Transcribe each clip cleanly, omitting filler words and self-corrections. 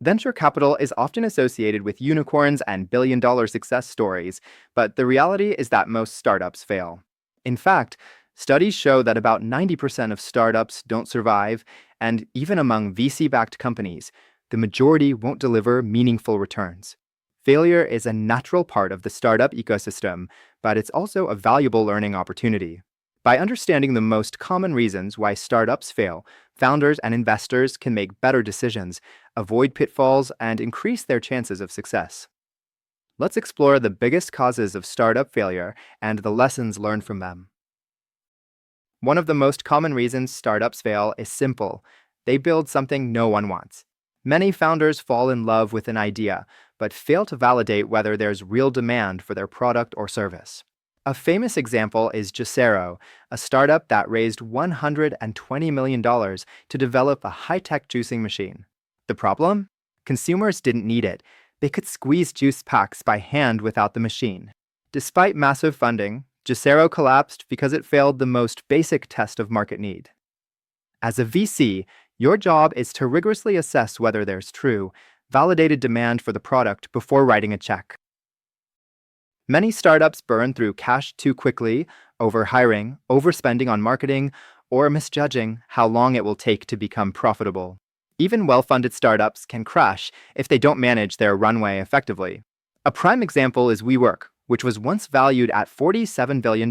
Venture capital is often associated with unicorns and billion-dollar success stories, but the reality is that most startups fail. In fact, studies show that about 90% of startups don't survive, and even among VC-backed companies, the majority won't deliver meaningful returns. Failure is a natural part of the startup ecosystem, but it's also a valuable learning opportunity. By understanding the most common reasons why startups fail, founders and investors can make better decisions, avoid pitfalls, and increase their chances of success. Let's explore the biggest causes of startup failure and the lessons learned from them. One of the most common reasons startups fail is simple: they build something no one wants. Many founders fall in love with an idea, but fail to validate whether there's real demand for their product or service. A famous example is Juicero, a startup that raised $120 million to develop a high-tech juicing machine. The problem? Consumers didn't need it. They could squeeze juice packs by hand without the machine. Despite massive funding, Juicero collapsed because it failed the most basic test of market need. As a VC, your job is to rigorously assess whether there's true, validated demand for the product before writing a check. Many startups burn through cash too quickly, overhiring, overspending on marketing, or misjudging how long it will take to become profitable. Even well-funded startups can crash if they don't manage their runway effectively. A prime example is WeWork, which was once valued at $47 billion,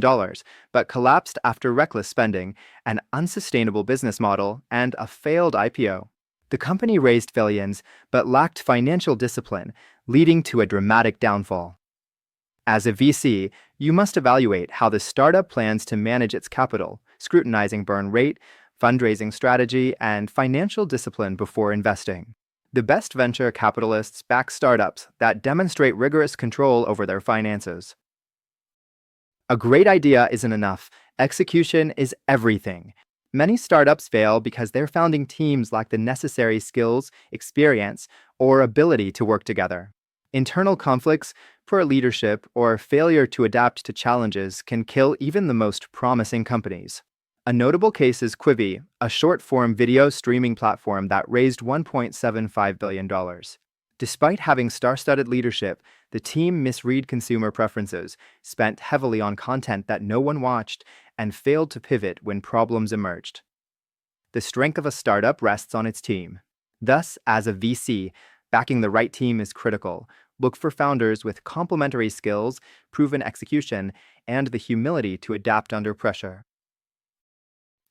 but collapsed after reckless spending, an unsustainable business model, and a failed IPO. The company raised billions, but lacked financial discipline, leading to a dramatic downfall. As a VC, you must evaluate how the startup plans to manage its capital, scrutinizing burn rate, fundraising strategy, and financial discipline before investing. The best venture capitalists back startups that demonstrate rigorous control over their finances. A great idea isn't enough. Execution is everything. Many startups fail because their founding teams lack the necessary skills, experience, or ability to work together. Internal conflicts, poor leadership, or failure to adapt to challenges can kill even the most promising companies. A notable case is Quibi, a short-form video streaming platform that raised $1.75 billion. Despite having star-studded leadership, the team misread consumer preferences, spent heavily on content that no one watched, and failed to pivot when problems emerged. The strength of a startup rests on its team. Thus, as a VC, backing the right team is critical. Look for founders with complementary skills, proven execution, and the humility to adapt under pressure.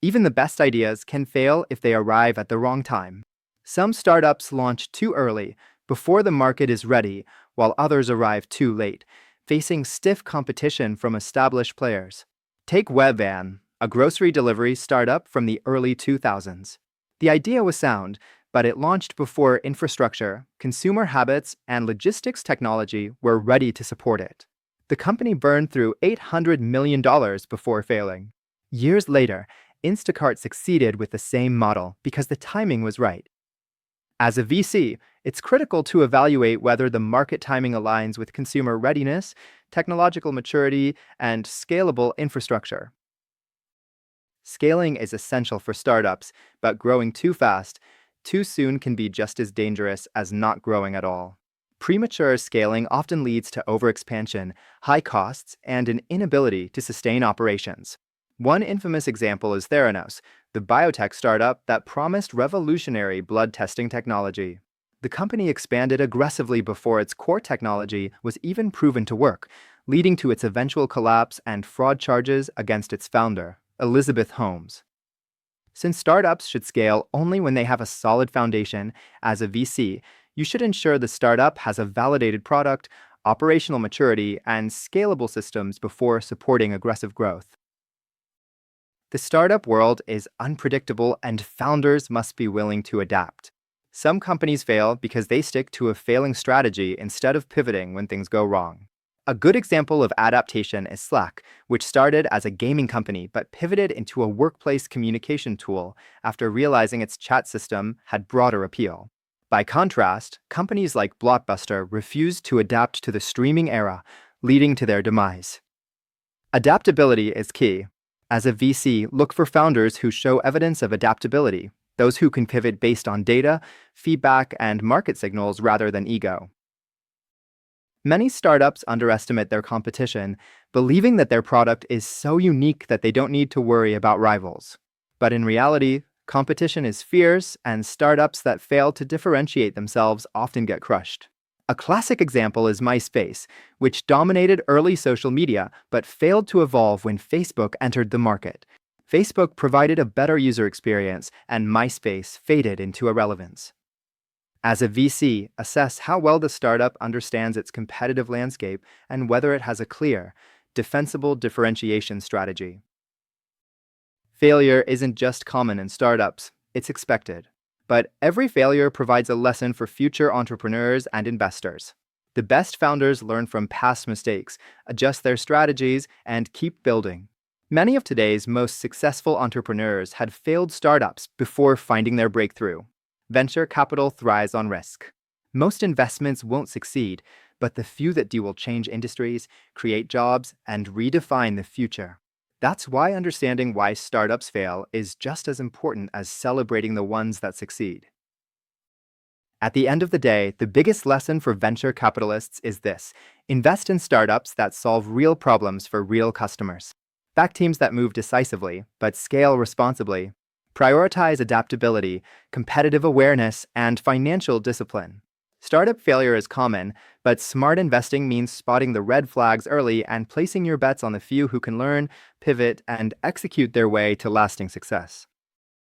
Even the best ideas can fail if they arrive at the wrong time. Some startups launch too early, before the market is ready, while others arrive too late, facing stiff competition from established players. Take Webvan, a grocery delivery startup from the early 2000s. The idea was sound, but it launched before infrastructure, consumer habits, and logistics technology were ready to support it. The company burned through $800 million before failing. Years later, Instacart succeeded with the same model because the timing was right. As a VC, it's critical to evaluate whether the market timing aligns with consumer readiness, technological maturity, and scalable infrastructure. Scaling is essential for startups, but growing too fast, too soon can be just as dangerous as not growing at all. Premature scaling often leads to overexpansion, high costs, and an inability to sustain operations. One infamous example is Theranos, the biotech startup that promised revolutionary blood testing technology. The company expanded aggressively before its core technology was even proven to work, leading to its eventual collapse and fraud charges against its founder, Elizabeth Holmes. Since startups should scale only when they have a solid foundation, as a VC, you should ensure the startup has a validated product, operational maturity, and scalable systems before supporting aggressive growth. The startup world is unpredictable, and founders must be willing to adapt. Some companies fail because they stick to a failing strategy instead of pivoting when things go wrong. A good example of adaptation is Slack, which started as a gaming company but pivoted into a workplace communication tool after realizing its chat system had broader appeal. By contrast, companies like Blockbuster refused to adapt to the streaming era, leading to their demise. Adaptability is key. As a VC, look for founders who show evidence of adaptability, those who can pivot based on data, feedback, and market signals rather than ego. Many startups underestimate their competition, believing that their product is so unique that they don't need to worry about rivals. But in reality, competition is fierce, and startups that fail to differentiate themselves often get crushed. A classic example is MySpace, which dominated early social media but failed to evolve when Facebook entered the market. Facebook provided a better user experience, and MySpace faded into irrelevance. As a VC, assess how well the startup understands its competitive landscape and whether it has a clear, defensible differentiation strategy. Failure isn't just common in startups, it's expected. But every failure provides a lesson for future entrepreneurs and investors. The best founders learn from past mistakes, adjust their strategies, and keep building. Many of today's most successful entrepreneurs had failed startups before finding their breakthrough. Venture capital thrives on risk. Most investments won't succeed, but the few that do will change industries, create jobs, and redefine the future. That's why understanding why startups fail is just as important as celebrating the ones that succeed. At the end of the day, the biggest lesson for venture capitalists is this: invest in startups that solve real problems for real customers. Back teams that move decisively, but scale responsibly. Prioritize adaptability, competitive awareness, and financial discipline. Startup failure is common, but smart investing means spotting the red flags early and placing your bets on the few who can learn, pivot, and execute their way to lasting success.